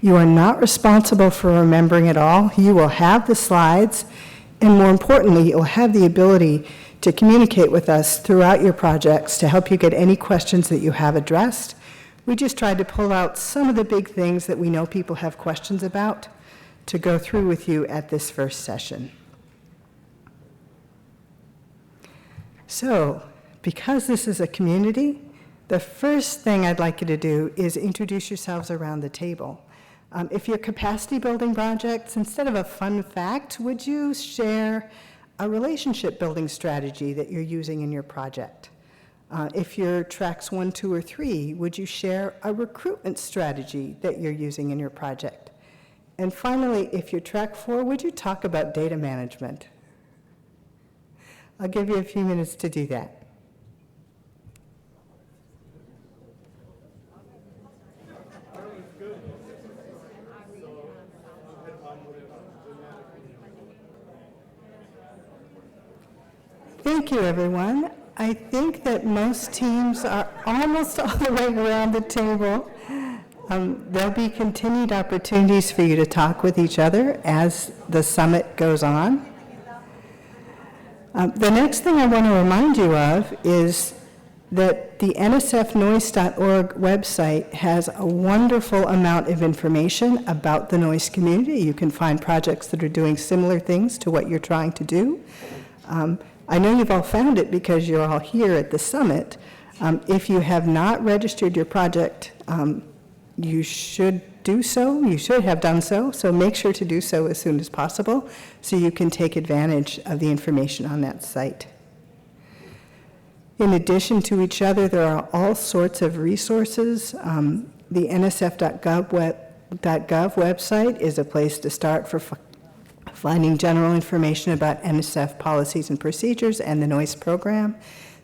You are not responsible for remembering it all. You will have the slides, and more importantly, you'll have the ability to communicate with us throughout your projects to help you get any questions that you have addressed. We just tried to pull out some of the big things that we know people have questions about to go through with you at this first session. So, because this is a community, the first thing I'd like you to do is introduce yourselves around the table. If you're capacity building projects, instead of a fun fact, would you share a relationship building strategy that you're using in your project? If you're tracks 1, 2, or 3, would you share a recruitment strategy that you're using in your project? And finally, if you're track 4, would you talk about data management? I'll give you a few minutes to do that. Thank you, everyone. I think that most teams are almost all the way around the table. There'll be continued opportunities for you to talk with each other as the summit goes on. The next thing I want to remind you of is that the nsfnoyce.org website has a wonderful amount of information about the Noyce community. You can find projects that are doing similar things to what you're trying to do. I know you've all found it because you're all here at the summit. If you have not registered your project, you should do so. You should have done so. So make sure to do so as soon as possible so you can take advantage of the information on that site. In addition to each other, there are all sorts of resources. The nsf.gov website is a place to start for finding general information about NSF policies and procedures and the Noyce program.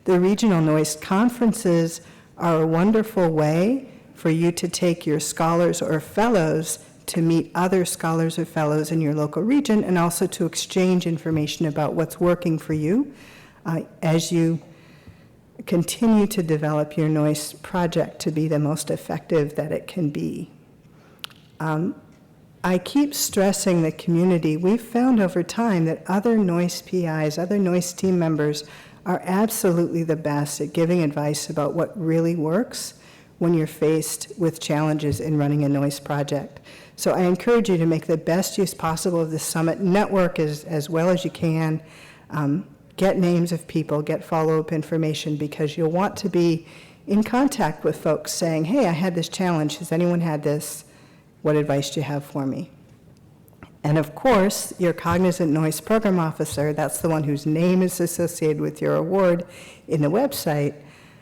The regional Noyce conferences are a wonderful way for you to take your scholars or fellows to meet other scholars or fellows in your local region, and also to exchange information about what's working for you as you continue to develop your Noyce project to be the most effective that it can be. I keep stressing the community. We've found over time that other Noyce PIs, other Noyce team members are absolutely the best at giving advice about what really works when you're faced with challenges in running a Noyce project. So I encourage you to make the best use possible of the summit, network as well as you can, get names of people, get follow-up information, because you'll want to be in contact with folks saying, hey, I had this challenge, has anyone had this? What advice do you have for me? And of course, your Cognizant Noyce Program Officer, that's the one whose name is associated with your award in the website,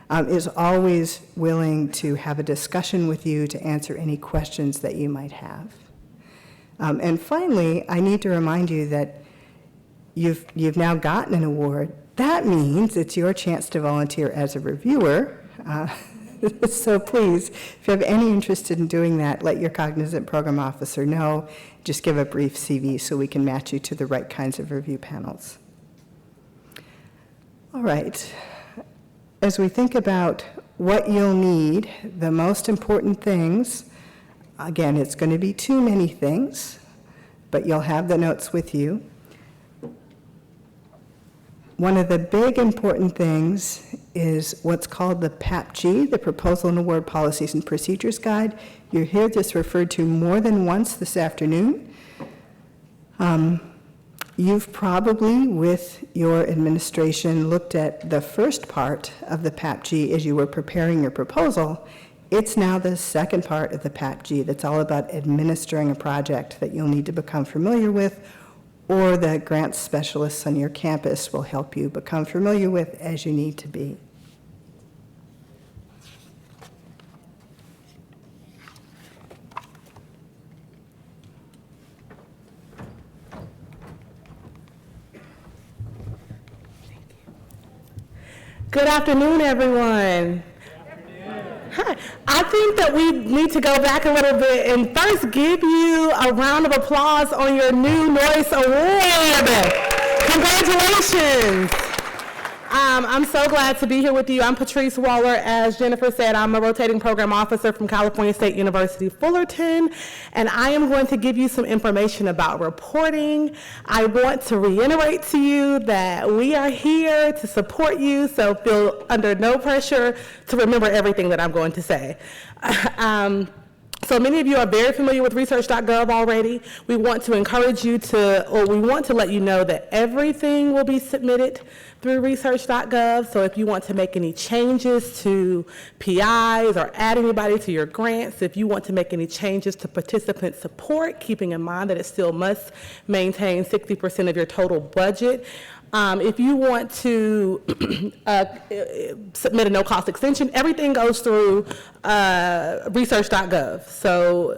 is always willing to have a discussion with you to answer any questions that you might have. And finally, I need to remind you that you've now gotten an award. That means it's your chance to volunteer as a reviewer. So please, if you have any interest in doing that, let your Cognizant Program Officer know. Just give a brief CV so we can match you to the right kinds of review panels. All right. As we think about what you'll need, the most important things, again, it's going to be too many things, but you'll have the notes with you. One of the big important things is what's called the PAPG, the Proposal and Award Policies and Procedures Guide. You'll hear this referred to more than once this afternoon. You've probably, with your administration, looked at the first part of the PAPG as you were preparing your proposal. It's now the second part of the PAPG that's all about administering a project that you'll need to become familiar with, or the grants specialists on your campus will help you become familiar with as you need to be. Good afternoon, everyone. Hi. I think that we need to go back a little bit and first give you a round of applause on your new Noyce Award. Congratulations. I'm so glad to be here with you. I'm Patrice Waller. As Jennifer said, I'm a rotating program officer from California State University, Fullerton, and I am going to give you some information about reporting. I want to reiterate to you that we are here to support you, so feel under no pressure to remember everything that I'm going to say. So many of you are very familiar with research.gov already. We want to encourage you we want to let you know that everything will be submitted through research.gov. So if you want to make any changes to PIs or add anybody to your grants, if you want to make any changes to participant support, keeping in mind that it still must maintain 60% of your total budget, if you want to submit a no-cost extension, everything goes through research.gov. So,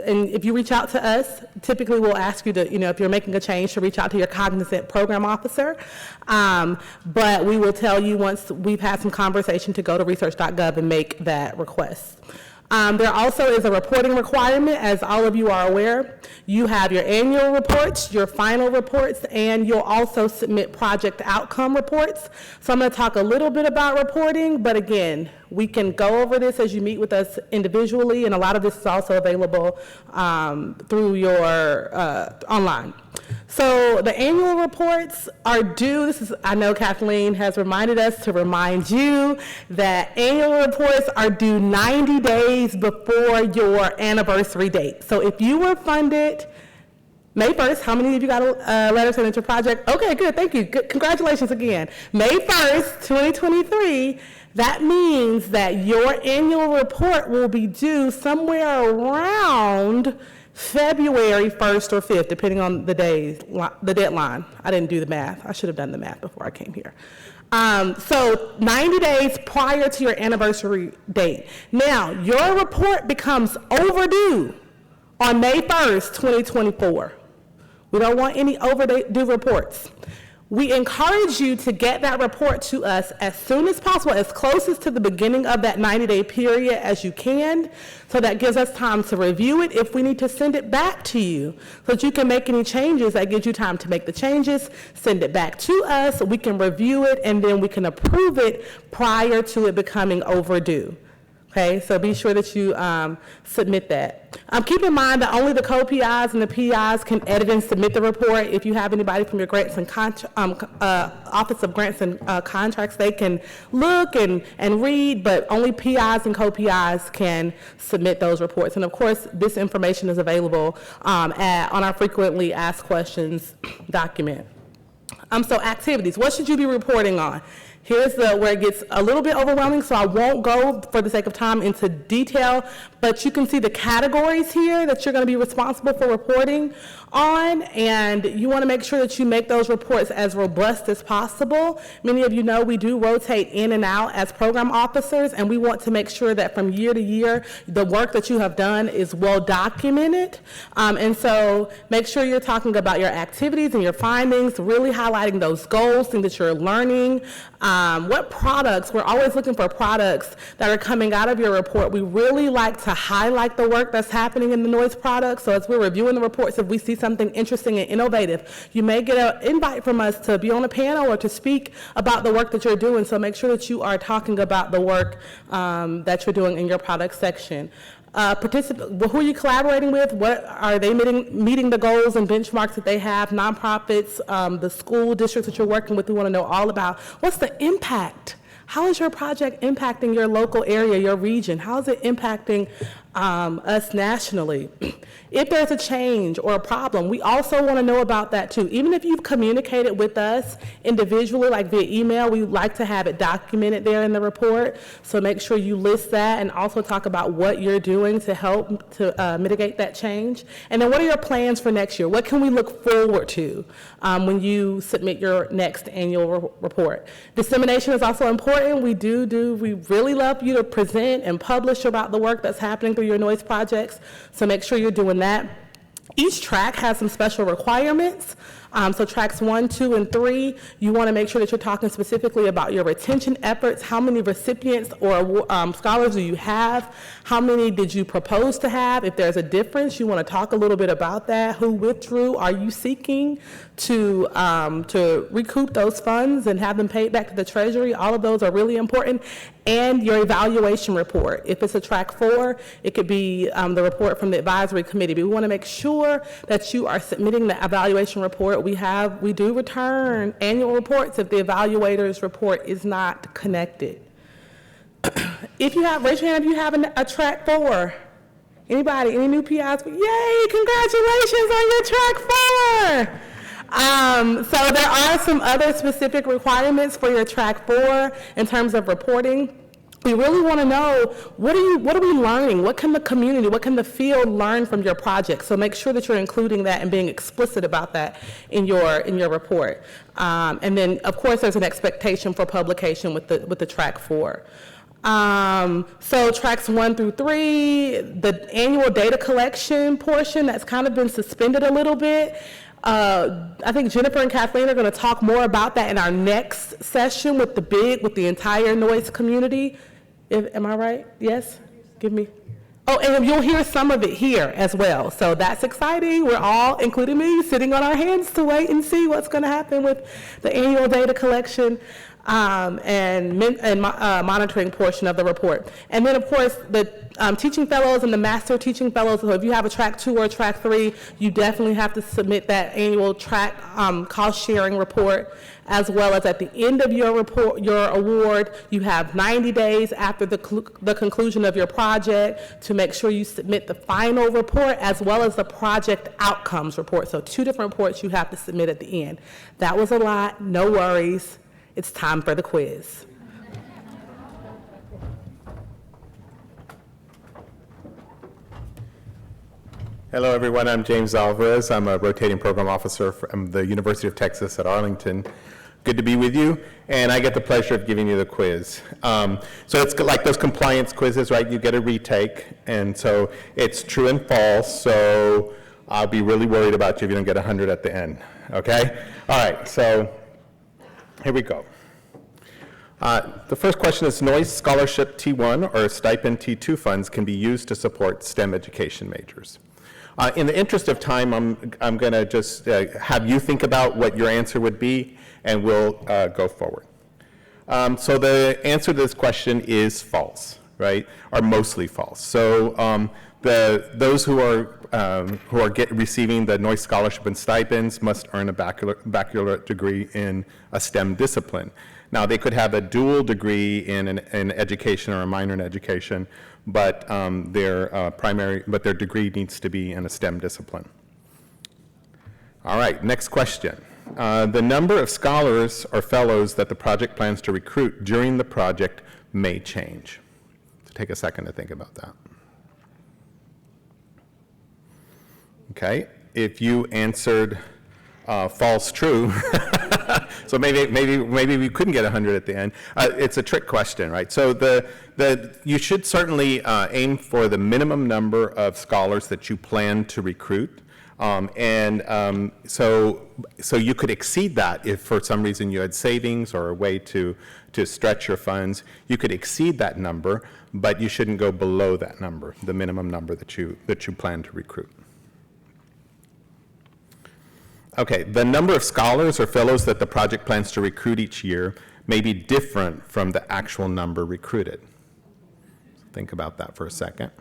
and if you reach out to us, typically we'll ask you to, if you're making a change, to reach out to your cognizant program officer. But we will tell you once we've had some conversation to go to research.gov and make that request. There also is a reporting requirement, as all of you are aware. You have your annual reports, your final reports, and you'll also submit project outcome reports. So I'm going to talk a little bit about reporting, but again, we can go over this as you meet with us individually, and a lot of this is also available through your online. So the annual reports are due, I know Kathleen has reminded us to remind you that annual reports are due 90 days before your anniversary date. So if you were funded May 1st, how many of you got a letter sent into project? Okay, good, thank you. Good, congratulations again. May 1st, 2023, that means that your annual report will be due somewhere around February 1st or 5th, depending on the deadline. I didn't do the math. I should have done the math before I came here. So 90 days prior to your anniversary date. Now, your report becomes overdue on May 1st, 2024. We don't want any overdue reports. We encourage you to get that report to us as soon as possible, as close as to the beginning of that 90-day period as you can, so that gives us time to review it. If we need to send it back to you so that you can make any changes, that gives you time to make the changes, send it back to us, we can review it, and then we can approve it prior to it becoming overdue. Okay, so be sure that you submit that. Keep in mind that only the co-PIs and the PIs can edit and submit the report. If you have anybody from your grants and Office of Grants and Contracts, they can look and read, but only PIs and co-PIs can submit those reports. And of course, this information is available on our frequently asked questions document. So activities, what should you be reporting on? Here's where it gets a little bit overwhelming, so I won't go, for the sake of time, into detail, but you can see the categories here that you're going to be responsible for reporting on, and you want to make sure that you make those reports as robust as possible. Many of you know we do rotate in and out as program officers, and we want to make sure that from year to year, the work that you have done is well documented. And so make sure you're talking about your activities and your findings, really highlighting those goals, things that you're learning. What products, we're always looking for products that are coming out of your report. We really like to highlight the work that's happening in the Noyce products. So as we're reviewing the reports, if we see something interesting and innovative, you may get an invite from us to be on a panel or to speak about the work that you're doing. So make sure that you are talking about the work that you're doing in your product section. Who are you collaborating with? What are they meeting the goals and benchmarks that they have? Nonprofits, the school districts that you're working with, we want to know all about. What's the impact? How is your project impacting your local area, your region? How is it impacting us nationally? If there's a change or a problem, we also want to know about that too. Even if you've communicated with us individually, like via email, we like to have it documented there in the report. So make sure you list that and also talk about what you're doing to help to mitigate that change. And then what are your plans for next year? What can we look forward to when you submit your next annual report? Dissemination is also important. We really love you to present and publish about the work that's happening through your Noyce projects, so make sure you're doing that. Each track has some special requirements. So tracks 1, 2, and 3, you want to make sure that you're talking specifically about your retention efforts. How many recipients or scholars do you have? How many did you propose to have? If there's a difference, you want to talk a little bit about that. Who withdrew? Are you seeking to recoup those funds and have them paid back to the Treasury? All of those are really important. And your evaluation report. If it's a track 4, it could be the report from the advisory committee. But we want to make sure that you are submitting the evaluation report. We do return annual reports if the evaluator's report is not connected. If you have, raise your hand if you have a track 4. Anybody, any new PIs? Yay, congratulations on your track 4. So there are some other specific requirements for your track 4 in terms of reporting. We really want to know, what are we learning? What can the community, what can the field learn from your project? So make sure that you're including that and being explicit about that in your report. And then, of course, there's an expectation for publication with the track 4. So tracks 1 through 3, the annual data collection portion, that's kind of been suspended a little bit. I think Jennifer and Kathleen are going to talk more about that in our next session with the entire Noyce community. Am I right? Yes? Give me. Oh, and you'll hear some of it here as well. So that's exciting. We're all, including me, sitting on our hands to wait and see what's going to happen with the annual data collection and monitoring portion of the report. And then, of course, the teaching fellows and the master teaching fellows. So if you have a track 2 or a track 3, you definitely have to submit that annual track cost sharing report, as well as at the end of your report, your award, you have 90 days after the conclusion of your project to make sure you submit the final report as well as the project outcomes report. So 2 different reports you have to submit at the end. That was a lot, no worries. It's time for the quiz. Hello, everyone. I'm James Álvarez. I'm a rotating program officer from the University of Texas at Arlington. Good to be with you, and I get the pleasure of giving you the quiz. So it's like those compliance quizzes, right? You get a retake, and so it's true and false, so I'll be really worried about you if you don't get 100 at the end, okay? All right, so here we go. The first question is, Noyce Scholarship T1 or Stipend T2 funds can be used to support STEM education majors. In the interest of time, I'm going to just have you think about what your answer would be, and we'll go forward. So the answer to this question is false, right, or mostly false. So those who are receiving the Noyce Scholarship and stipends must earn a baccalaureate degree in a STEM discipline. Now, they could have a dual degree in education or a minor in education, but their degree needs to be in a STEM discipline. All right, next question. The number of scholars or fellows that the project plans to recruit during the project may change. So take a second to think about that. Okay, if you answered false true, so maybe we couldn't get 100 at the end. It's a trick question, right? So you should certainly aim for the minimum number of scholars that you plan to recruit. So you could exceed that if for some reason you had savings or a way to stretch your funds. You could exceed that number, but you shouldn't go below that number, the minimum number that you plan to recruit. Okay, the number of scholars or fellows that the project plans to recruit each year may be different from the actual number recruited. Think about that for a second.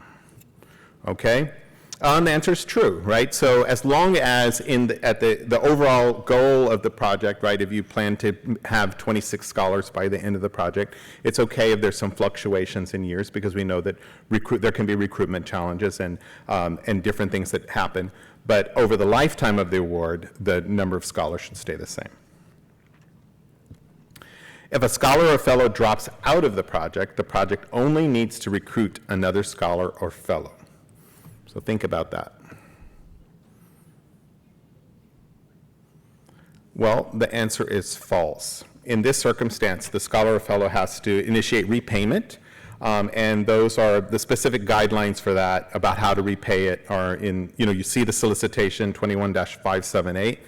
Okay, the answer is true, right? So as long as at the overall goal of the project, right, if you plan to have 26 scholars by the end of the project, it's okay if there's some fluctuations in years, because we know that there can be recruitment challenges and different things that happen. But over the lifetime of the award, the number of scholars should stay the same. If a scholar or fellow drops out of the project only needs to recruit another scholar or fellow. So think about that. Well, the answer is false. In this circumstance, the scholar or fellow has to initiate repayment, and those are the specific guidelines for that about how to repay it are in, you see the solicitation 21-578.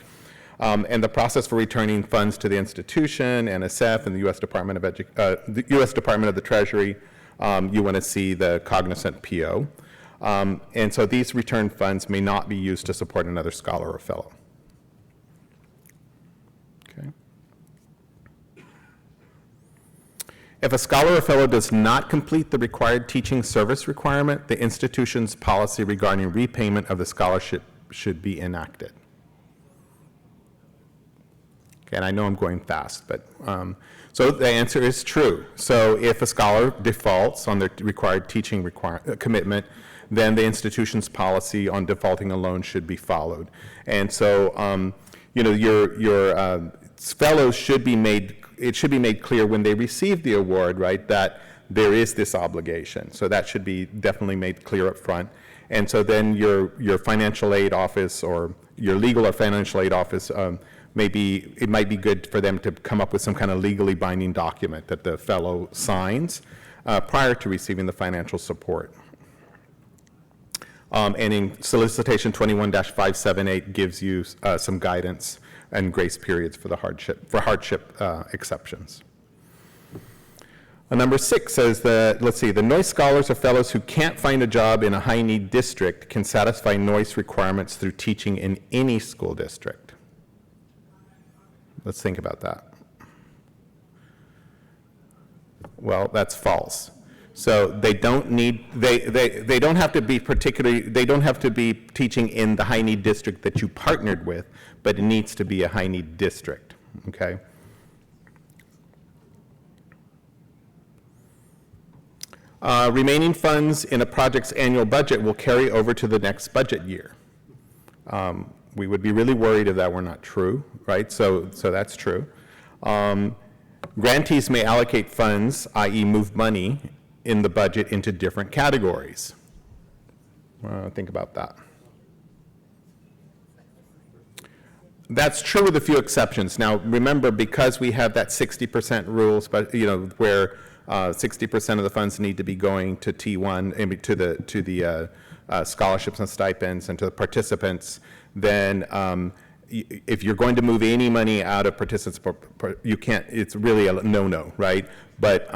And the process for returning funds to the institution, NSF, and the U.S. Department of the U.S. Department of the Treasury, you want to see the cognizant PO. And so these returned funds may not be used to support another scholar or fellow. Okay. If a scholar or fellow does not complete the required teaching service requirement, the institution's policy regarding repayment of the scholarship should be enacted. Okay, and I know I'm going fast, but so the answer is true. So if a scholar defaults on their required teaching commitment, then the institution's policy on defaulting a loan should be followed. And so, you know, your fellows should be made, it should be made clear when they receive the award, right, that there is this obligation. So that should be definitely made clear up front. And so then your financial aid office or your legal or financial aid office, maybe it might be good for them to come up with some kind of legally binding document that the fellow signs prior to receiving the financial support. And in solicitation 21-578 gives you some guidance and grace periods for the hardship exceptions. Number 6 says that, let's see, the Noyce scholars or fellows who can't find a job in a high-need district can satisfy Noyce requirements through teaching in any school district. Let's think about that. Well, that's false. So they don't need, they don't have to be particularly, they don't have to be teaching in the high-need district that you partnered with, but it needs to be a high-need district, okay? Remaining funds in a project's annual budget will carry over to the next budget year. We would be really worried if that were not true, right? So that's true. Grantees may allocate funds, i.e. move money, in the budget into different categories. Think about that. That's true with a few exceptions. Now, remember, because we have that 60% rule, you know, where 60% of the funds need to be going to T1, to the scholarships and stipends and to the participants, then if you're going to move any money out of participants, you can't, it's really a no-no, right? But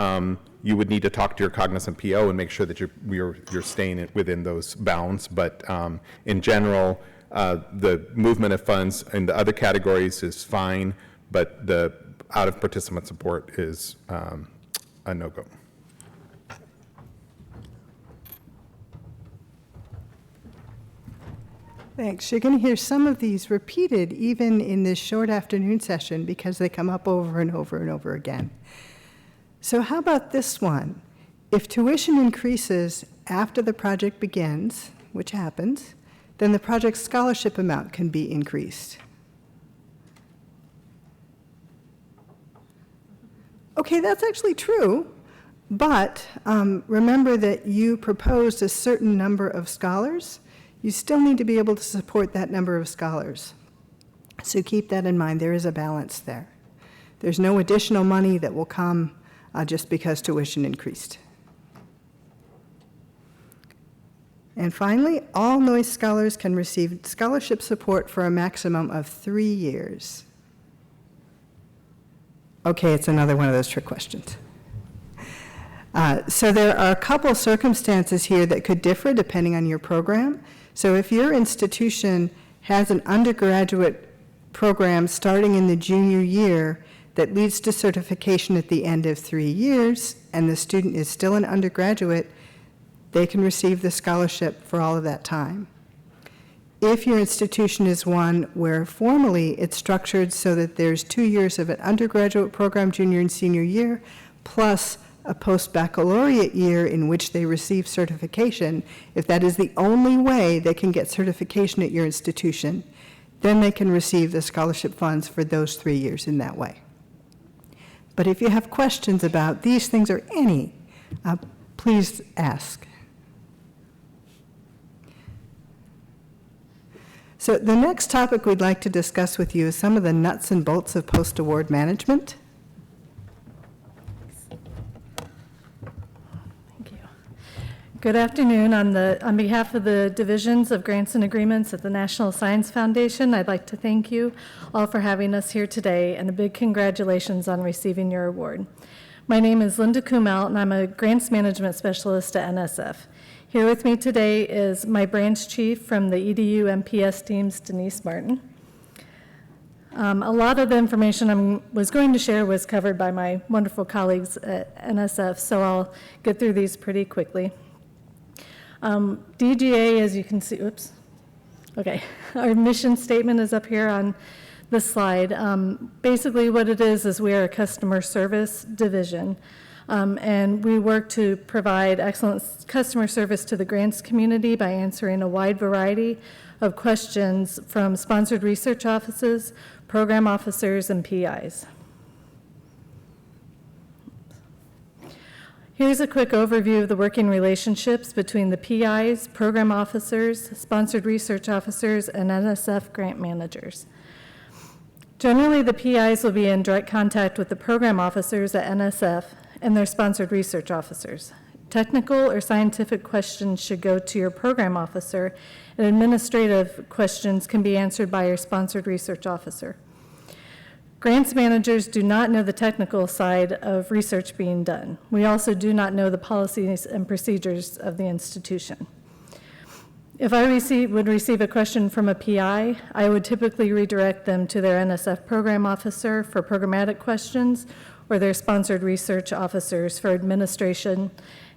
you would need to talk to your cognizant PO and make sure that you're staying within those bounds. But in general, the movement of funds in the other categories is fine, but the out of participant support is a no-go. Thanks. You're going to hear some of these repeated even in this short afternoon session because they come up over and over and over again. So how about this one? If tuition increases after the project begins, which happens, then the project's scholarship amount can be increased. Okay, that's actually true, but remember that you proposed a certain number of scholars. You still need to be able to support that number of scholars. So keep that in mind. There is a balance there. There's no additional money that will come just because tuition increased. And finally, all Noyce scholars can receive scholarship support for a maximum of 3 years. Okay, it's another one of those trick questions. So there are a couple circumstances here that could differ depending on your program. So if your institution has an undergraduate program starting in the junior year that leads to certification at the end of 3 years, and the student is still an undergraduate, they can receive the scholarship for all of that time. If your institution is one where formally it's structured so that there's 2 years of an undergraduate program, junior and senior year, plus a post-baccalaureate year in which they receive certification, if that is the only way they can get certification at your institution, then they can receive the scholarship funds for those 3 years in that way. But if you have questions about these things or any, please ask. So the next topic we'd like to discuss with you is some of the nuts and bolts of post-award management. Good afternoon. On behalf of the Divisions of Grants and Agreements at the National Science Foundation, I'd like to thank you all for having us here today, and a big congratulations on receiving your award. My name is Lynda Kummelt, and I'm a Grants Management Specialist at NSF. Here with me today is my branch chief from the EDU MPS teams, Denise Martin. A lot of the information I was going to share was covered by my wonderful colleagues at NSF, so I'll get through these pretty quickly. DGA, as you can see, oops, okay, our mission statement is up here on the slide. Basically what it is we are a customer service division, and we work to provide excellent customer service to the grants community by answering a wide variety of questions from sponsored research offices, program officers, and PIs. Here's a quick overview of the working relationships between the PIs, program officers, sponsored research officers, and NSF grant managers. Generally, the PIs will be in direct contact with the program officers at NSF and their sponsored research officers. Technical or scientific questions should go to your program officer, and administrative questions can be answered by your sponsored research officer. Grants managers do not know the technical side of research being done. We also do not know the policies and procedures of the institution. If I would receive a question from a PI, I would typically redirect them to their NSF program officer for programmatic questions or their sponsored research officers for administration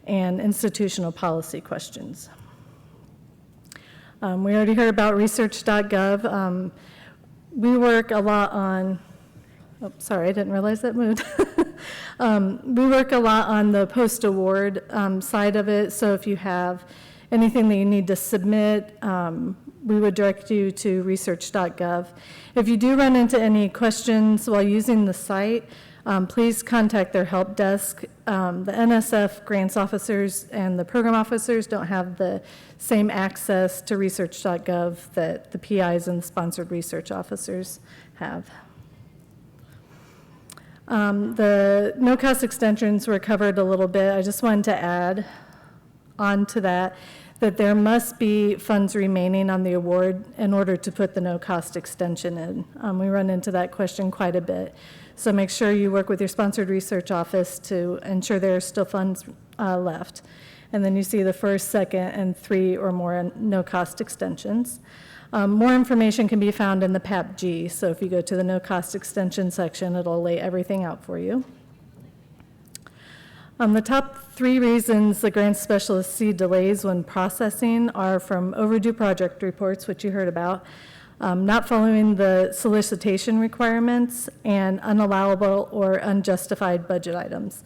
and institutional policy questions. We already heard about research.gov. We work a lot on oh, sorry, I didn't realize that moved. We work a lot on the post-award side of it, so if you have anything that you need to submit, we would direct you to research.gov. If you do run into any questions while using the site, please contact their help desk. The NSF grants officers and the program officers don't have the same access to research.gov that the PIs and the sponsored research officers have. The no-cost extensions were covered a little bit. I just wanted to add on to that there must be funds remaining on the award in order to put the no-cost extension in. We run into that question quite a bit. So make sure you work with your sponsored research office to ensure there are still funds left. And then you see the first, second, and 3 or more no-cost extensions. More information can be found in the PAP-G, so if you go to the no-cost extension section, it'll lay everything out for you. The top 3 reasons the grant specialists see delays when processing are from overdue project reports, which you heard about, not following the solicitation requirements, and unallowable or unjustified budget items.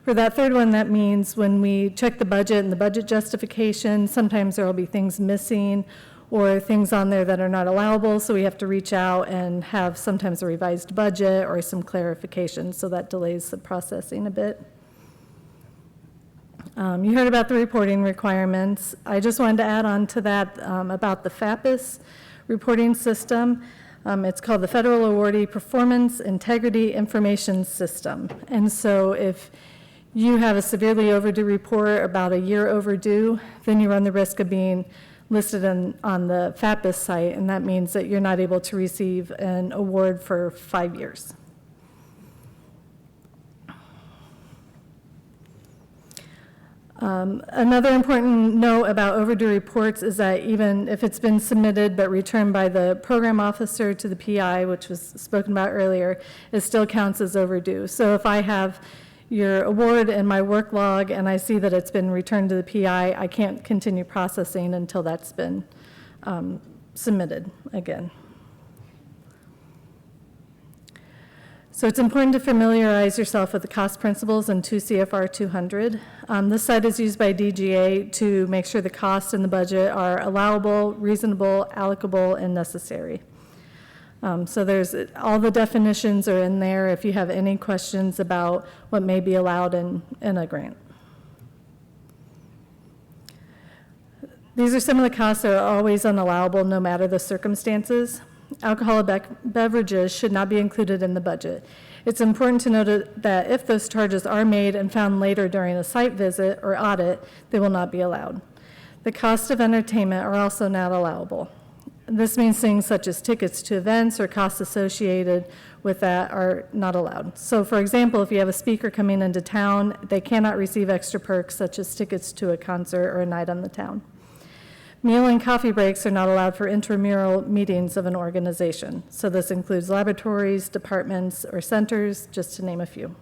For that third one, that means when we check the budget and the budget justification, sometimes there will be things missing or things on there that are not allowable, so we have to reach out and have sometimes a revised budget or some clarification, so that delays the processing a bit. You heard about the reporting requirements. I just wanted to add on to that about the FAPIS reporting system. It's called the Federal Awardee Performance Integrity Information System. And so if you have a severely overdue report about a year overdue, then you run the risk of being listed on the FAPIS site, and that means that you're not able to receive an award for 5 years. Another important note about overdue reports is that even if it's been submitted but returned by the program officer to the PI, which was spoken about earlier, it still counts as overdue. So if I have your award in my work log and I see that it's been returned to the PI, I can't continue processing until that's been submitted again. So it's important to familiarize yourself with the cost principles in 2 CFR 200. This site is used by DGA to make sure the costs in the budget are allowable, reasonable, allocable, and necessary. So there's all the definitions are in there if you have any questions about what may be allowed in a grant. These are some of the costs that are always unallowable no matter the circumstances. Alcoholic beverages should not be included in the budget. It's important to note that if those charges are made and found later during a site visit or audit, they will not be allowed. The cost of entertainment are also not allowable. This means things such as tickets to events or costs associated with that are not allowed. So for example, if you have a speaker coming into town, they cannot receive extra perks such as tickets to a concert or a night on the town. Meal and coffee breaks are not allowed for intramural meetings of an organization. So this includes laboratories, departments, or centers, just to name a few.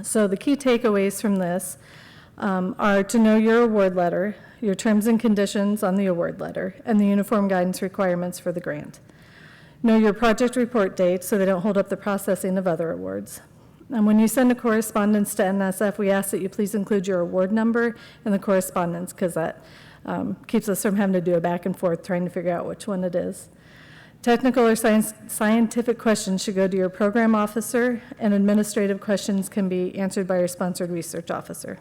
So the key takeaways from this are to know your award letter, your terms and conditions on the award letter, and the uniform guidance requirements for the grant. Know your project report dates so they don't hold up the processing of other awards. And when you send a correspondence to NSF, we ask that you please include your award number in the correspondence, because that keeps us from having to do a back and forth trying to figure out which one it is. Technical or scientific questions should go to your program officer, and administrative questions can be answered by your sponsored research officer.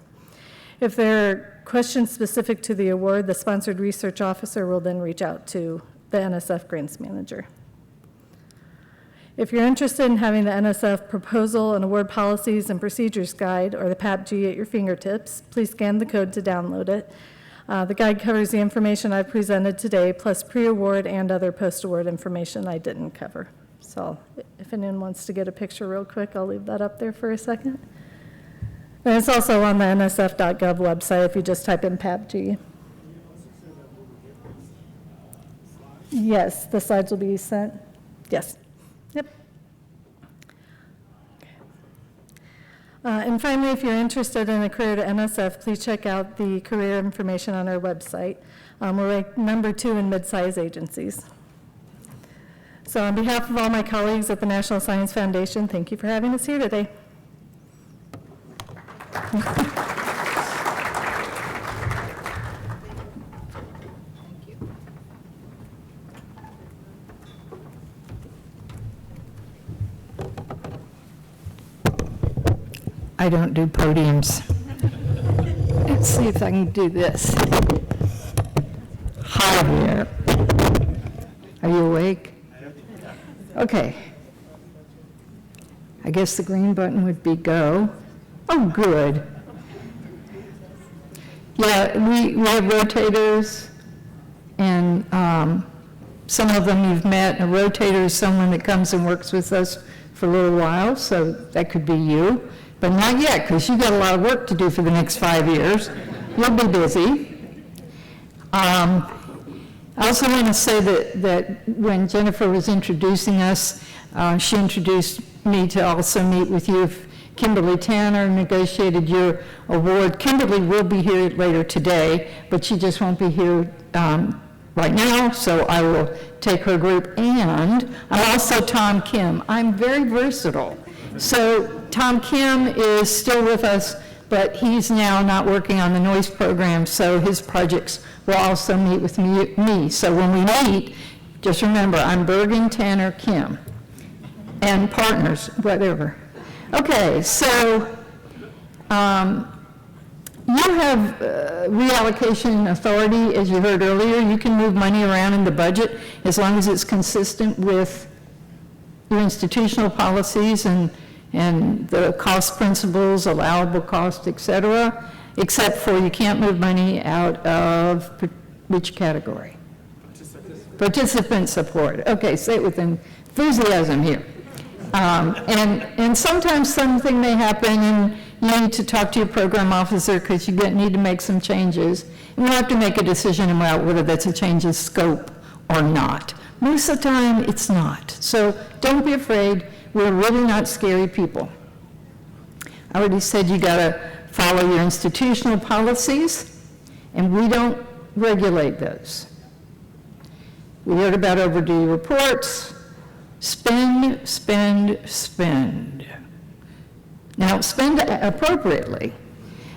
If there are questions specific to the award, the sponsored research officer will then reach out to the NSF grants manager. If you're interested in having the NSF proposal and award policies and procedures guide, or the PAPG, at your fingertips, please scan the code to download it. The guide covers the information I've presented today, plus pre-award and other post-award information I didn't cover. So if anyone wants to get a picture real quick, I'll leave that up there for a second. And it's also on the nsf.gov website if you just type in PAPG. Yes, the slides will be sent. Yes. Yep. And finally, if you're interested in a career to NSF, please check out the career information on our website. We're ranked number 2 in mid-size agencies. So on behalf of all my colleagues at the National Science Foundation, thank you for having us here today. I don't do podiums. Let's see if I can do this. Hi there. Are you awake? Okay. I guess the green button would be go. Oh, good. Yeah, we have rotators, and some of them you've met. A rotator is someone that comes and works with us for a little while, so that could be you. But not yet, because you've got a lot of work to do for the next 5 years. You'll be busy. I also want to say that when Jennifer was introducing us, she introduced me to also meet with you. Kimberly Tanner negotiated your award. Kimberly will be here later today, but she just won't be here right now, so I will take her group. And I'm also Tom Kim. I'm very versatile. So Tom Kim is still with us, but he's now not working on the Noyce program, so his projects will also meet with me. So when we meet, just remember, I'm Bergin, Tanner, Kim, and partners, whatever. Okay, so you have reallocation authority, as you heard earlier. You can move money around in the budget as long as it's consistent with your institutional policies and the cost principles, allowable cost, et cetera, except for you can't move money out of which category? Participant support. Okay, say it with enthusiasm here. And sometimes something may happen and you need to talk to your program officer because you need to make some changes. And we'll have to make a decision about whether that's a change of scope or not. Most of the time, it's not. So don't be afraid. We're really not scary people. I already said you got to follow your institutional policies, and we don't regulate those. We heard about overdue reports. Spend, spend, spend. Now, spend appropriately,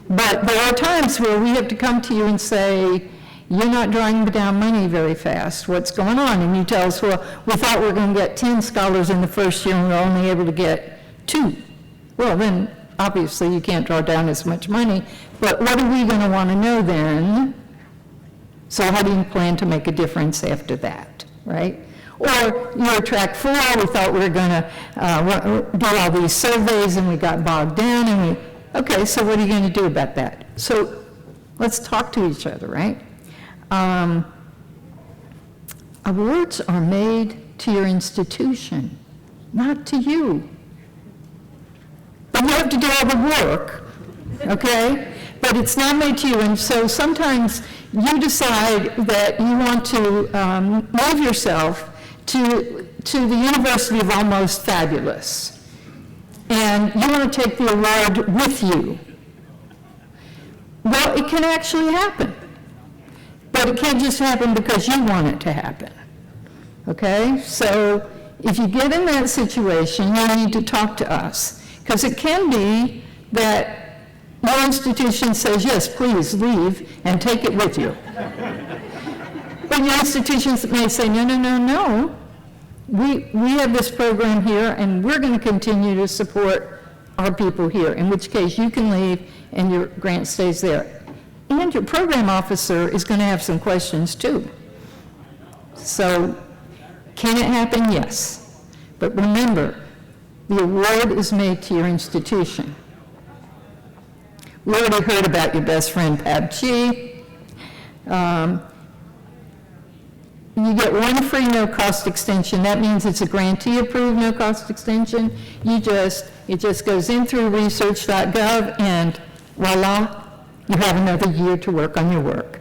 but there are times where we have to come to you and say, you're not drawing down money very fast. What's going on? And you tell us, well, we thought we were going to get 10 scholars in the first year, and we're only able to get 2. Well, then, obviously, you can't draw down as much money. But what are we going to want to know then? So how do you plan to make a difference after that, right? Or you're track 4, we thought we were going to do all these surveys and we got bogged down and okay, so what are you going to do about that? So let's talk to each other, right? Awards are made to your institution, not to you. But you have to do all the work, okay? But it's not made to you, and so sometimes you decide that you want to move yourself to the University of Almost Fabulous, and you want to take the award with you. Well, it can actually happen, but it can't just happen because you want it to happen, okay? So if you get in that situation, you need to talk to us, because it can be that your institution says, yes, please leave and take it with you. But your institutions may say, no, no, no, no. We have this program here and we're going to continue to support our people here, in which case you can leave and your grant stays there. And your program officer is going to have some questions too. So can it happen? Yes. But remember, the award is made to your institution. We already heard about your best friend, PABG. You get one free no-cost extension. That means it's a grantee-approved no-cost extension. It just goes in through research.gov, and voila, you have another year to work on your work.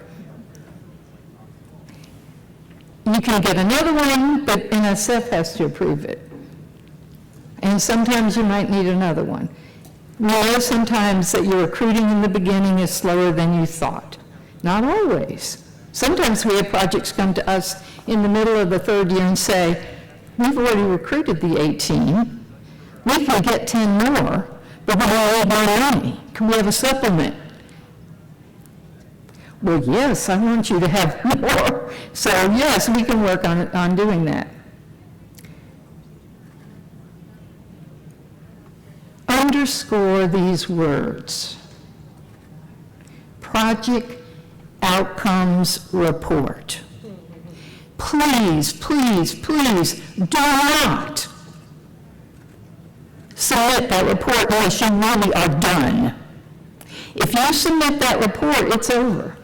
You can get another one, but NSF has to approve it. And sometimes you might need another one. We know sometimes that your recruiting in the beginning is slower than you thought. Not always. Sometimes we have projects come to us in the middle of the 3rd year and say, we've already recruited the 18. We can get 10 more, but we don't need more money. Can we have a supplement? Well, yes, I want you to have more. So yes, we can work on doing that. Underscore these words. Project Outcomes Report. Please, please, please do not submit that report unless you really are done. If you submit that report, it's over.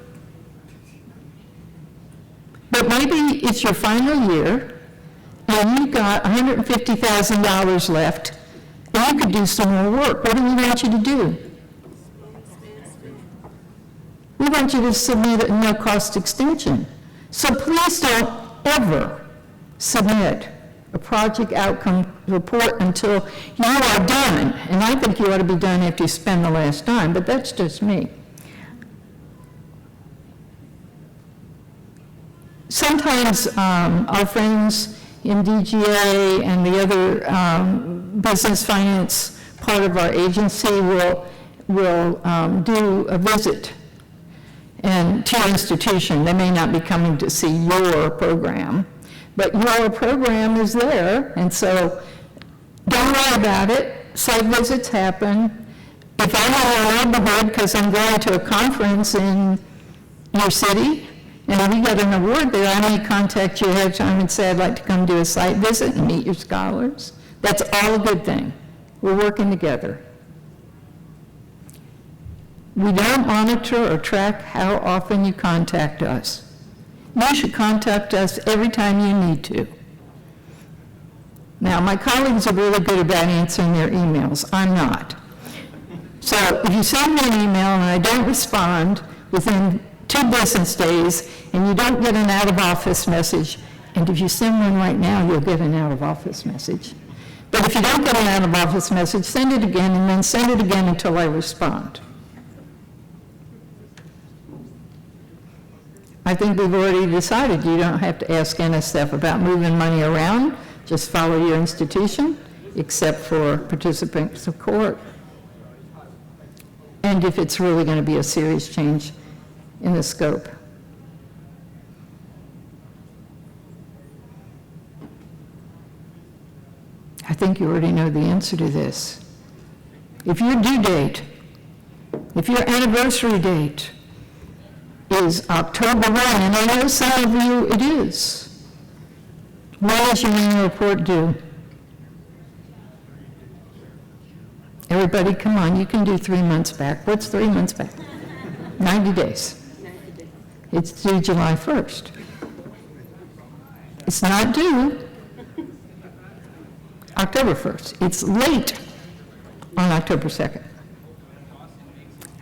But maybe it's your final year and you've got $150,000 left and you could do some more work. What do we want you to do? We want you to submit a no-cost extension. So please don't ever submit a project outcome report until you are done. And I think you ought to be done after you spend the last time, but that's just me. Sometimes our friends in DGA and the other business finance part of our agency will do a visit and to your institution. They may not be coming to see your program, but your program is there, and so don't worry about it. Site visits happen. If I'm in your neighborhood because I'm going to a conference in your city, and we get an award there, I may contact you ahead of time and say, I'd like to come do a site visit and meet your scholars. That's all a good thing. We're working together. We don't monitor or track how often you contact us. You should contact us every time you need to. Now, my colleagues are really good about answering their emails. I'm not. So if you send me an email and I don't respond within 2 business days and you don't get an out-of-office message, and if you send one right now, you'll get an out-of-office message. But if you don't get an out-of-office message, send it again and then send it again until I respond. I think we've already decided you don't have to ask NSF about moving money around. Just follow your institution, except for participant support. And if it's really going to be a serious change in the scope. I think you already know the answer to this. If your due date, if your anniversary date is October 1, and I know some of you it is, When is your annual report due? Everybody, come on, you can do 3 months back. What's 3 months back? 90 days. It's due July 1st. It's not due October 1st. It's late on October 2nd.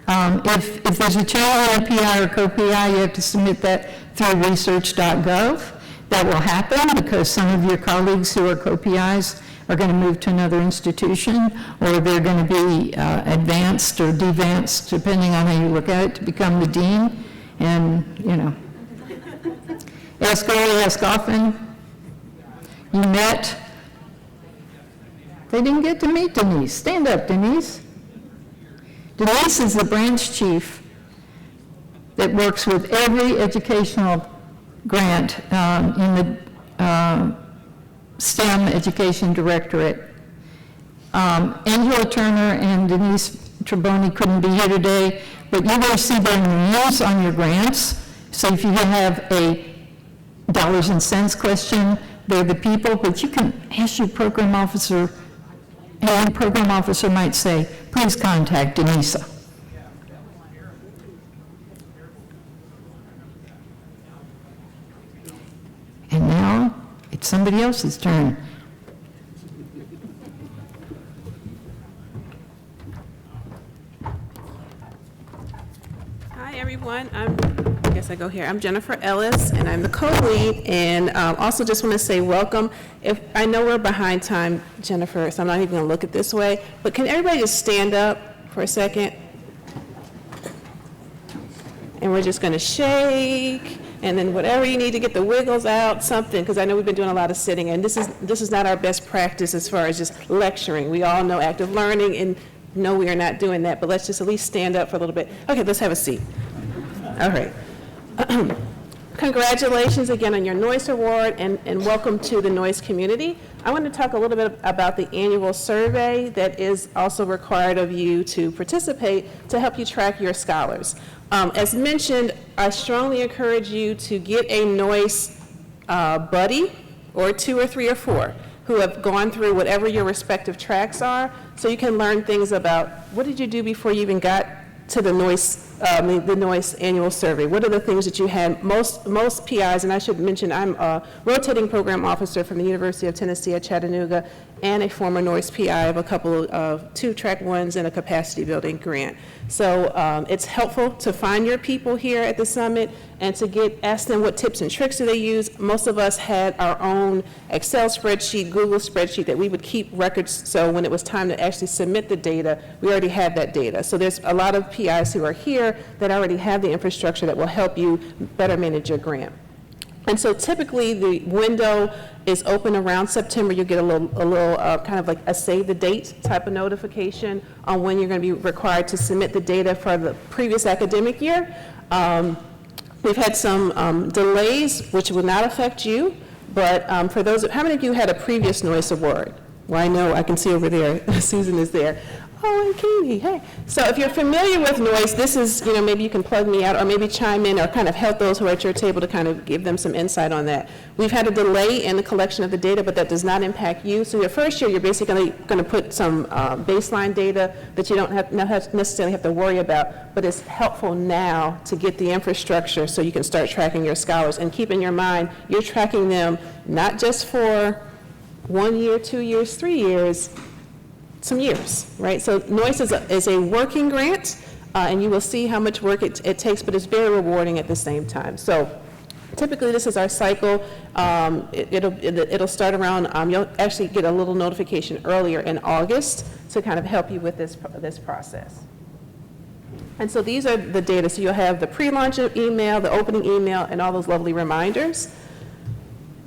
If there's a change in a PI or co-PI, you have to submit that through research.gov. That will happen because some of your colleagues who are co-PIs are going to move to another institution, or they're going to be advanced or devanced, depending on how you look at it, to become the dean. And, you know, ask early, ask often. You met. They didn't get to meet Denise. Stand up, Denise. Denise is the branch chief that works with every educational grant in the STEM Education Directorate. Angela Turner and Denise Treboni couldn't be here today, but you will see their names on your grants. So if you have a dollars and cents question, they're the people, but you can ask your program officer, and the program officer might say, please contact Denisa. And now it's somebody else's turn. Hi, everyone. I guess I go here. I'm Jennifer Ellis, and I'm the co-lead, and also just want to say welcome. I know we're behind time, Jennifer, so I'm not even going to look at this way, but can everybody just stand up for a second? And we're just going to shake, and then whatever you need to get the wiggles out, something, because I know we've been doing a lot of sitting, and this is not our best practice as far as just lecturing. We all know active learning, and no, we are not doing that, but let's just at least stand up for a little bit. Okay, let's have a seat. All right. Congratulations again on your Noyce Award, and welcome to the Noyce community. I want to talk a little bit about the annual survey that is also required of you to participate to help you track your scholars. As mentioned, I strongly encourage you to get a Noyce buddy, or 2 or 3 or 4, who have gone through whatever your respective tracks are, so you can learn things about what did you do before you even got to the Noyce annual survey. What are the things that you had? Most PIs, and I should mention I'm a rotating program officer from the University of Tennessee at Chattanooga and a former Noyce PI of a couple of 2 track 1s and a capacity building grant. So it's helpful to find your people here at the summit and to ask them what tips and tricks do they use. Most of us had our own Excel spreadsheet, Google spreadsheet that we would keep records, so when it was time to actually submit the data, we already had that data. So there's a lot of PIs who are here that already have the infrastructure that will help you better manage your grant. And so typically the window is open around September. You get a little kind of like a save the date type of notification on when you're going to be required to submit the data for the previous academic year. We've had some delays, which will not affect you, but for those, how many of you had a previous Noyce Award? Well, I know, I can see over there, Susan is there. Oh, and Katie, hey. So if you're familiar with Noyce, this is, maybe you can plug me out or maybe chime in or kind of help those who are at your table to kind of give them some insight on that. We've had a delay in the collection of the data, but that does not impact you. So your first year, you're basically going to put some baseline data that you don't necessarily have to worry about, but it's helpful now to get the infrastructure so you can start tracking your scholars. And keep in your mind, you're tracking them not just for 1 year, 2 years, 3 years, some years, right? So Noyce is a working grant, and you will see how much work it takes, but it's very rewarding at the same time. So typically this is our cycle. It'll start around, you'll actually get a little notification earlier in August to kind of help you with this process. And so these are the data. So you'll have the pre-launch email, the opening email, and all those lovely reminders.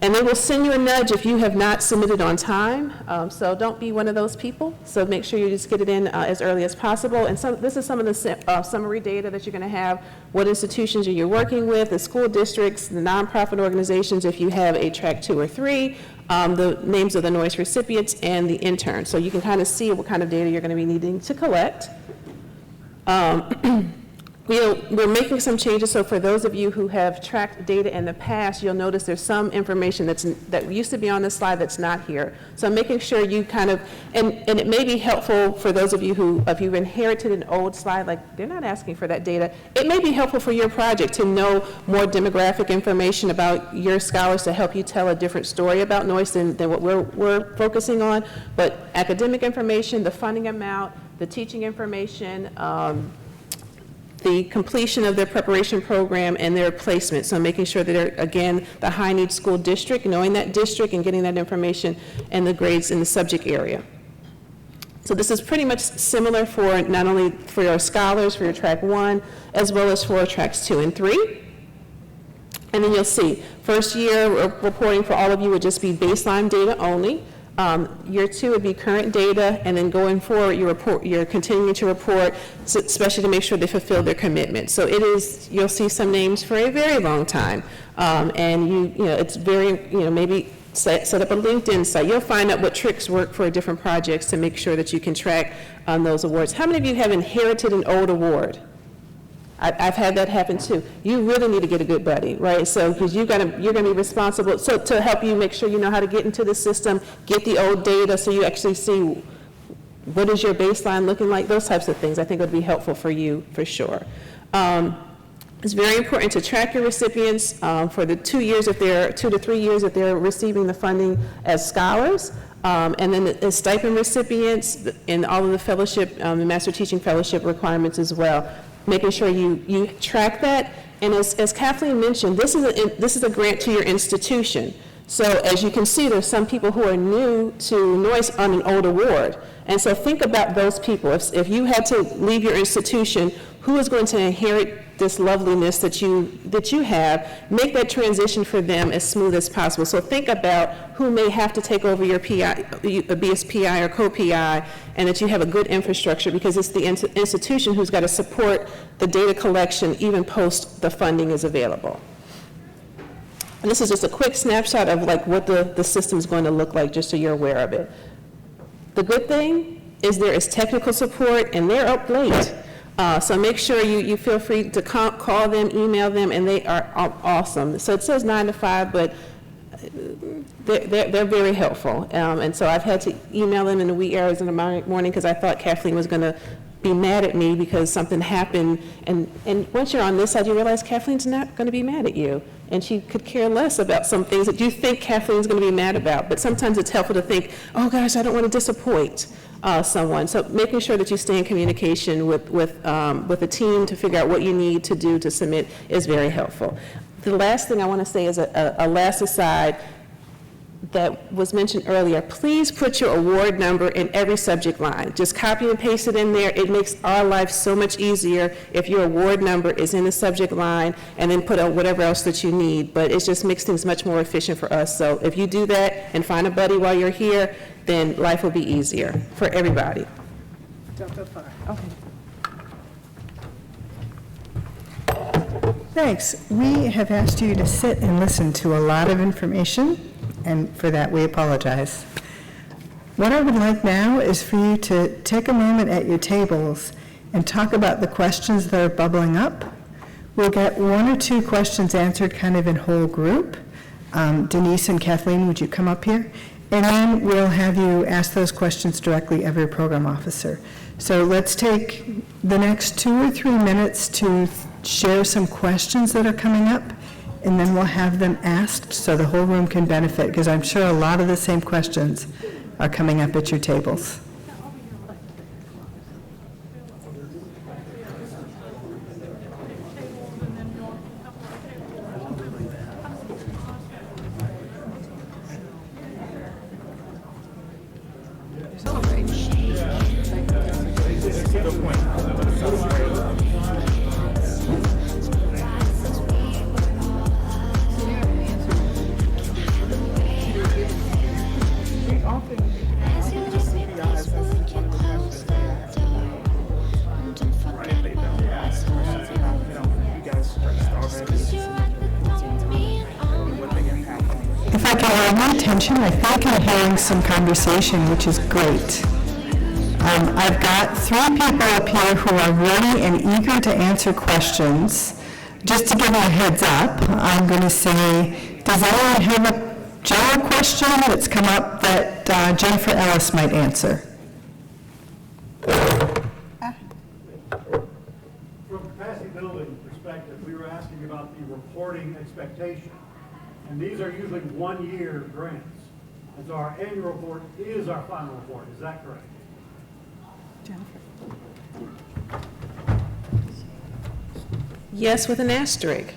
And they will send you a nudge if you have not submitted on time. So don't be one of those people. So make sure you just get it in as early as possible. And this is some of the summary data that you're going to have. What institutions are you working with, the school districts, the nonprofit organizations, if you have a track 2 or 3, the names of the Noyce recipients, and the interns. So you can kind of see what kind of data you're going to be needing to collect. we're making some changes, so for those of you who have tracked data in the past, you'll notice there's some information that used to be on this slide that's not here. So I'm making sure you kind of, and it may be helpful for those of you who, if you've inherited an old slide, like they're not asking for that data, it may be helpful for your project to know more demographic information about your scholars to help you tell a different story about Noyce than what we're focusing on. But academic information, the funding amount, the teaching information, the completion of their preparation program and their placement. So making sure that they're, again, the high need school district, knowing that district and getting that information and the grades in the subject area. So this is pretty much similar for not only for your scholars, for your track 1, as well as for tracks 2 and 3. And then you'll see, first year reporting for all of you would just be baseline data only. Year 2 would be current data, and then going forward, you're continuing to report, especially to make sure they fulfill their commitment. So it is, you'll see some names for a very long time, and you know, it's very, maybe set up a LinkedIn site. You'll find out what tricks work for different projects to make sure that you can track those awards. How many of you have inherited an old award? I've had that happen too. You really need to get a good buddy, right? So, because you're going to be responsible, so to help you make sure you know how to get into the system, get the old data so you actually see what is your baseline looking like, those types of things I think would be helpful for you for sure. It's very important to track your recipients for the 2 years, if they're 2 to 3 years, if they're receiving the funding as scholars. And then the stipend recipients and all of the fellowship, the master teaching fellowship requirements as well. Making sure you track that. And as Kathleen mentioned, this is a grant to your institution. So as you can see, there's some people who are new to Noyce on an old award. And so think about those people. If you had to leave your institution, who is going to inherit this loveliness that you have? Make that transition for them as smooth as possible. So think about who may have to take over your PI, a BSPI or co-PI, and that you have a good infrastructure, because it's the institution who's got to support the data collection even post the funding is available. And this is just a quick snapshot of like what the system is going to look like, just so you're aware of it. The good thing is there is technical support, and they're up late. So make sure you feel free to call them, email them, and they are awesome. So it says 9 to 5, but they're very helpful. And so I've had to email them in the wee hours in the morning because I thought Kathleen was going to be mad at me because something happened. And once you're on this side, you realize Kathleen's not going to be mad at you. And she could care less about some things that you think Kathleen's going to be mad about. But sometimes it's helpful to think, oh gosh, I don't want to disappoint someone. So making sure that you stay in communication with the team to figure out what you need to do to submit is very helpful. The last thing I want to say is a last aside that was mentioned earlier. Please put your award number in every subject line. Just copy and paste it in there. It makes our life so much easier if your award number is in the subject line, and then put out whatever else that you need. But it just makes things much more efficient for us. So if you do that and find a buddy while you're here, then life will be easier for everybody. Don't go far. Okay. Thanks. We have asked you to sit and listen to a lot of information, and for that we apologize. What I would like now is for you to take a moment at your tables and talk about the questions that are bubbling up. We'll get 1 or 2 questions answered kind of in whole group. Denise and Kathleen, would you come up here? And then we'll have you ask those questions directly of your program officer. So let's take the next 2 or 3 minutes to share some questions that are coming up, and then we'll have them asked so the whole room can benefit, because I'm sure a lot of the same questions are coming up at your tables. If I can have my attention, I think I'm hearing some conversation, which is great. I've got 3 people up here who are ready and eager to answer questions. Just to give you a heads up, I'm going to say, does anyone have a general question that's come up that Jennifer Ellis might answer? From a capacity building perspective, we were asking about the reporting expectation. And these are usually one-year grants. And so our annual report is our final report. Is that correct? Yes, with an asterisk.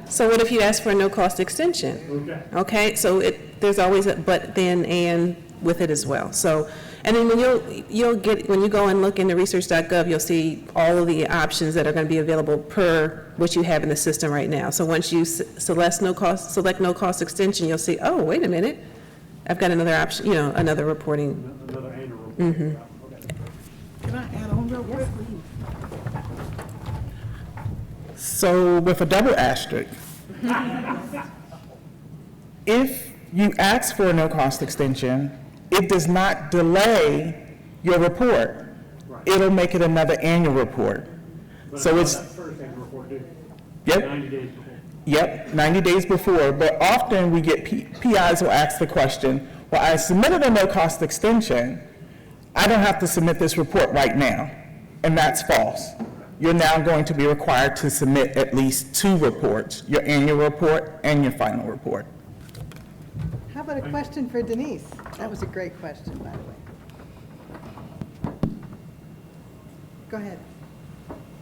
So what if you ask for a no-cost extension? Okay. Okay, so there's always a but, then, and with it as well. So, and then when when you go and look into research.gov, you'll see all of the options that are going to be available per what you have in the system right now. So once you select no cost extension, you'll see, oh, wait a minute, I've got another option, another reporting. Another annual report. Mm-hmm. Okay. Can I add on real quick? So with a double asterisk, if you ask for a no-cost extension, it does not delay your report. Right. It'll make it another annual report. But So I it's, that first annual report due. Yep. 90 days before. Yep, 90 days before, but often we get, PIs will ask the question, well, I submitted a no-cost extension, I don't have to submit this report right now, and that's false. You're now going to be required to submit at least 2 reports, your annual report and your final report. How about a question for Denise? That was a great question, by the way. Go ahead.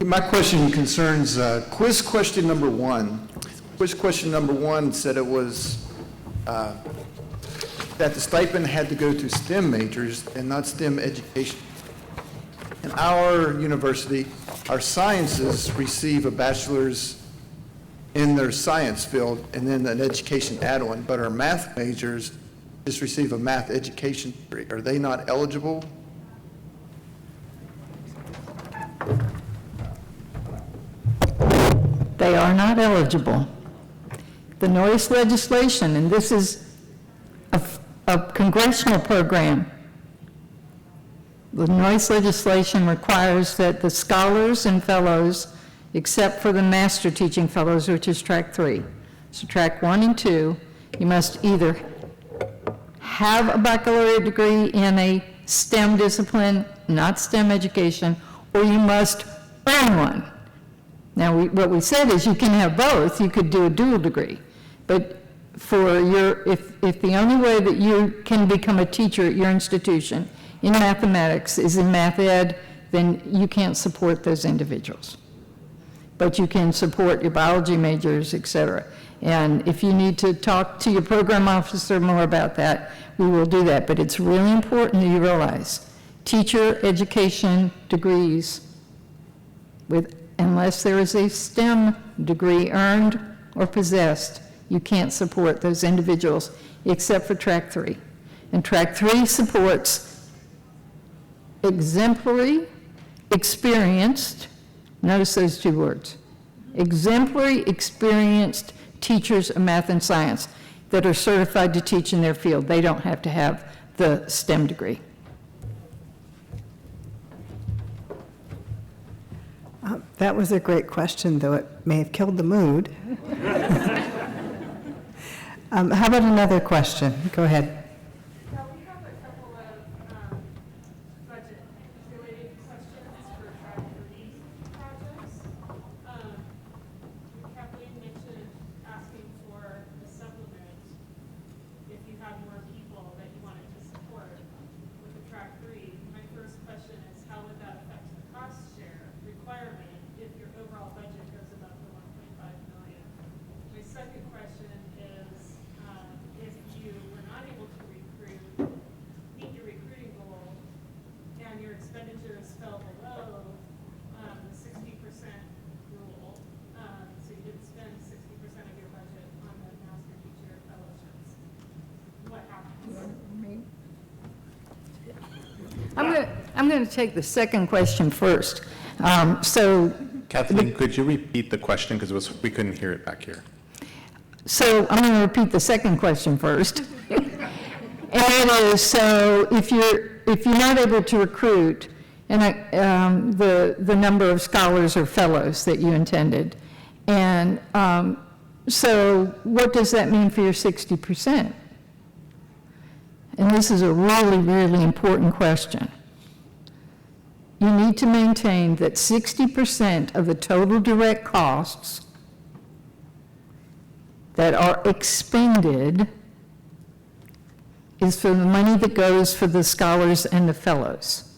My question concerns quiz question number 1. Quiz question number 1 said it was that the stipend had to go to STEM majors and not STEM education. In our university, our sciences receive a bachelor's in their science field and then an education add-on, but our math majors just receive a math education degree. Are they not eligible? They are not eligible. The Noyce legislation, and this is a congressional program, the Noyce legislation requires that the scholars and fellows, except for the master teaching fellows, which is track 3, so track 1 and 2, you must either have a baccalaureate degree in a STEM discipline, not STEM education, or you must earn one. Now, what we said is you can have both, you could do a dual degree, but for if the only way that you can become a teacher at your institution in mathematics is in math ed, then you can't support those individuals. But you can support your biology majors, et cetera. And if you need to talk to your program officer more about that, we will do that. But it's really important that you realize teacher education degrees, unless there is a STEM degree earned or possessed, you can't support those individuals except for track 3. And track 3 supports exemplary, experienced, notice those 2 words, exemplary, experienced teachers of math and science that are certified to teach in their field. They don't have to have the STEM degree. That was a great question, though it may have killed the mood. How about another question? Go ahead. Yeah, we have a couple of budget-related questions for track 3 projects. Kathleen mentioned asking for a supplement if you had more people that you wanted to support with the track 3. My first question is, how would that affect the cost share requirement if your overall budget goes above the 1.5 million? My second question is, if you were not able to meet your recruiting goal, and your expenditures fell below the 60% rule, so you didn't spend 60% of your budget on the master teacher fellowships, what happens? I'm going to take the second question first. Kathleen, could you repeat the question, because we couldn't hear it back here? So I'm going to repeat the second question first. And that is, so if you're not able to recruit and the number of scholars or fellows that you intended, and so what does that mean for your 60%? And this is a really, really important question. You need to maintain that 60% of the total direct costs that are expended is for the money that goes for the scholars and the fellows.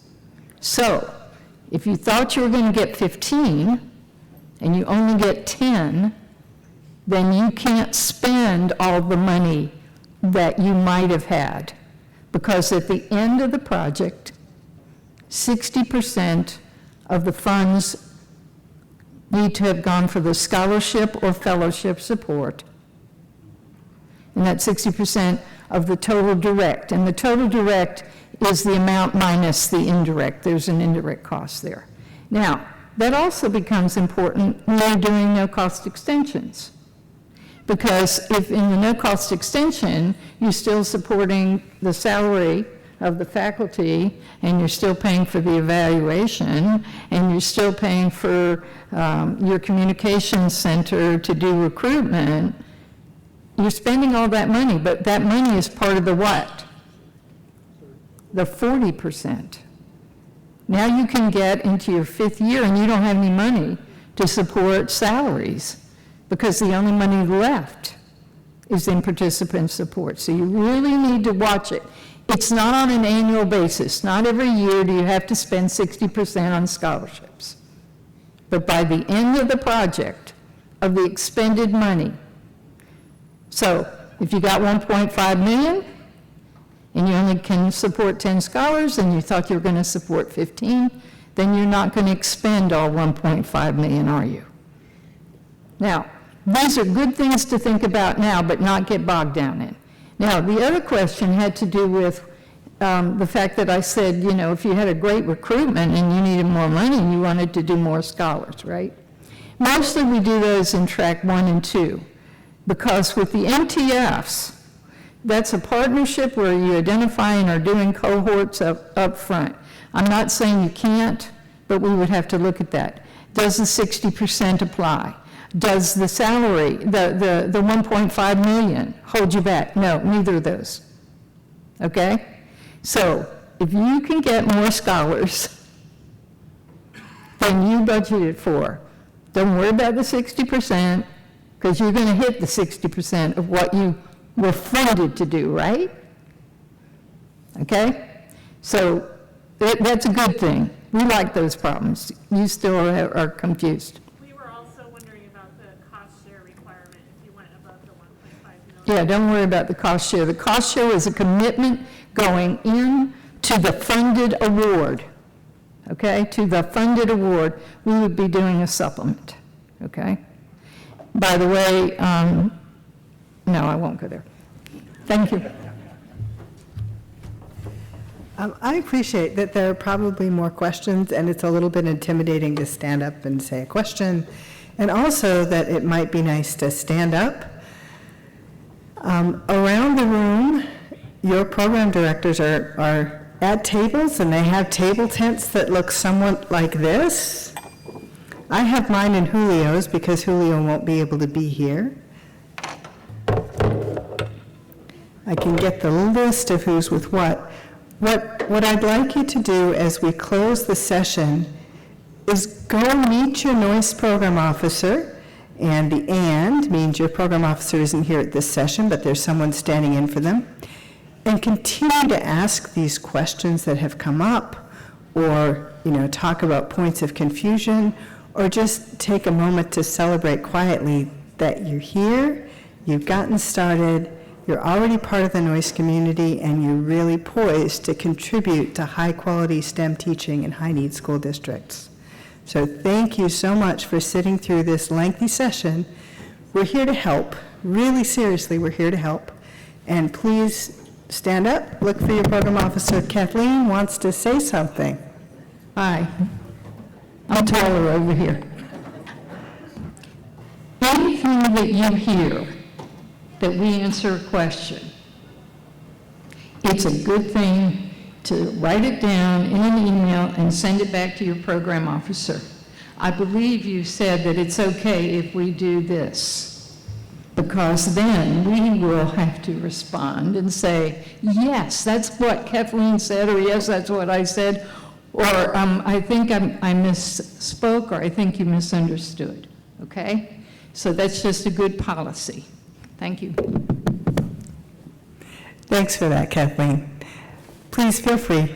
So, if you thought you were going to get 15 and you only get 10, then you can't spend all the money that you might have had, because at the end of the project, 60% of the funds need to have gone for the scholarship or fellowship support. And that's 60% of the total direct. And the total direct is the amount minus the indirect. There's an indirect cost there. Now, that also becomes important when you're doing no-cost extensions. Because if in the no-cost extension, you're still supporting the salary of the faculty, and you're still paying for the evaluation, and you're still paying for your communications center to do recruitment, you're spending all that money, but that money is part of the what? The 40%. Now you can get into your 5th year and you don't have any money to support salaries, because the only money left is in participant support. So you really need to watch it. It's not on an annual basis. Not every year do you have to spend 60% on scholarships. But by the end of the project, of the expended money, so if you got 1.5 million and you only can support 10 scholars and you thought you were going to support 15, then you're not going to expend all 1.5 million, are you? Now, these are good things to think about now, but not get bogged down in. Now, the other question had to do with the fact that I said, you know, if you had a great recruitment and you needed more money and you wanted to do more scholars, right? Mostly we do those in track 1 and 2, because with the MTFs, that's a partnership where you identify and are doing cohorts up front. I'm not saying you can't, but we would have to look at that. Does the 60% apply? Does the salary, the 1.5 million, hold you back? No, neither of those. Okay? So, if you can get more scholars than you budgeted for, don't worry about the 60%, because you're going to hit the 60% of what you were funded to do, right? Okay? So, that's a good thing. We like those problems. You still are confused. Yeah, don't worry about the cost share. The cost share is a commitment going in to the funded award, okay? To the funded award, we would be doing a supplement, okay? By the way, no, I won't go there. Thank you. I appreciate that there are probably more questions, and it's a little bit intimidating to stand up and say a question, and also that it might be nice to stand up. Around the room, your program directors are at tables, and they have table tents that look somewhat like this. I have mine in Julio's because Julio won't be able to be here. I can get the list of who's with what. What I'd like you to do as we close the session is go meet your Noyce program officer. And the "and" means your program officer isn't here at this session, but there's someone standing in for them. And continue to ask these questions that have come up, or, you know, talk about points of confusion, or just take a moment to celebrate quietly that you're here, you've gotten started, you're already part of the Noyce community, and you're really poised to contribute to high-quality STEM teaching in high-need school districts. So thank you so much for sitting through this lengthy session. We're here to help. Really seriously, we're here to help. And please stand up, look for your program officer. Kathleen wants to say something. Hi. I'm taller over here. Anything that you hear that we answer a question, it's a good thing to write it down in an email and send it back to your program officer. I believe you said that it's okay if we do this, because then we will have to respond and say, yes, that's what Kathleen said, or yes, that's what I said, or I think I misspoke, or I think you misunderstood, okay? So that's just a good policy. Thank you. Thanks for that, Kathleen. Please feel free